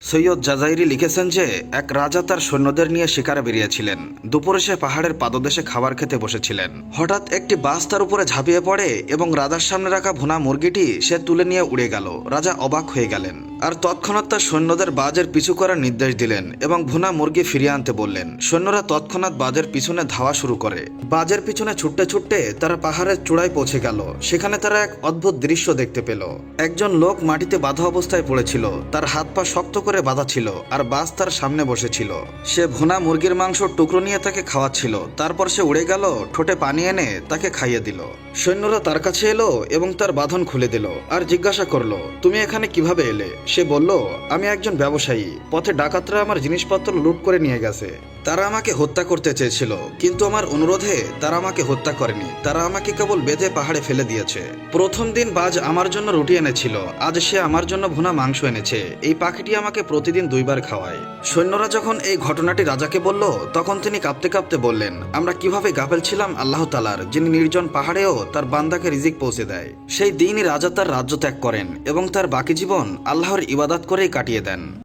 সৈয়দ জাজাইরি লিখেছেন যে এক রাজা তার সৈন্যদের নিয়ে শিকারে বেরিয়েছিলেন। দুপুরে সে পাহাড়ের পাদদেশে খাবার খেতে বসেছিলেন। হঠাৎ একটি বাস তার উপরে ঝাঁপিয়ে পড়ে এবং রাজার সামনে রাখা ভুনা মুরগিটি সে তুলে নিয়ে উড়ে গেল। রাজা অবাক হয়ে গেলেন আর তৎক্ষণাৎ তার সৈন্যদের বাজের পিছু করার নির্দেশ দিলেন এবং ভুনা মুরগি ফিরিয়ে আনতে বললেন। সৈন্যরা তৎক্ষণাৎ বাজের পিছনে ধাওয়া শুরু করে। বাজের পিছনে ছুটতে ছুটতে তারা পাহাড়ের চূড়ায় পৌঁছে গেল। সেখানে তারা এক অদ্ভুত দৃশ্য দেখতে পেল। একজন লোক মাটিতে বাঁধা অবস্থায় পড়েছিল, তার হাত পা শক্ত করে বাঁধা ছিল আর বাজ তার সামনে বসেছিল। সে ভুনা মুরগির মাংস টুকরো নিয়ে তাকে খাওয়াচ্ছিল। তারপর সে উড়ে গেল, ঠোঁটে পানি এনে তাকে খাইয়ে দিল। সৈন্যরা তার কাছে এলো এবং তার বাঁধন খুলে দিল আর জিজ্ঞাসা করলো, তুমি এখানে কিভাবে এলে? সে বলল, আমি একজন ব্যবসায়ী, পথে ডাকাতরা আমার জিনিসপত্র লুট করে নিয়ে গেছে। তারা আমাকে হত্যা করতে চেয়েছিল, কিন্তু আমার অনুরোধে তারা আমাকে হত্যা করেনি। তারা আমাকে কেবল বেঁধে পাহাড়ে ফেলে দিয়েছে। প্রথম দিন বাজ আমার জন্য রুটি এনেছিল, আজ সে আমার জন্য ভুনা মাংস এনেছে। এই পাখিটি আমাকে প্রতিদিন 2 বার খাওয়ায়। সৈন্যরা যখন এই ঘটনাটি রাজাকে বলল, তখন তিনি কাঁপতে কাঁপতে বললেন, আমরা কিভাবে গাফেল ছিলাম আল্লাহ তাআলার, যিনি নির্জন পাহাড়েও তার বান্দাকে রিজিক পৌঁছে দেয়। সেই দিনই রাজা তার রাজ্য ত্যাগ করেন এবং তার বাকি জীবন আল্লাহর ইবাদত করেই কাটিয়ে দেন।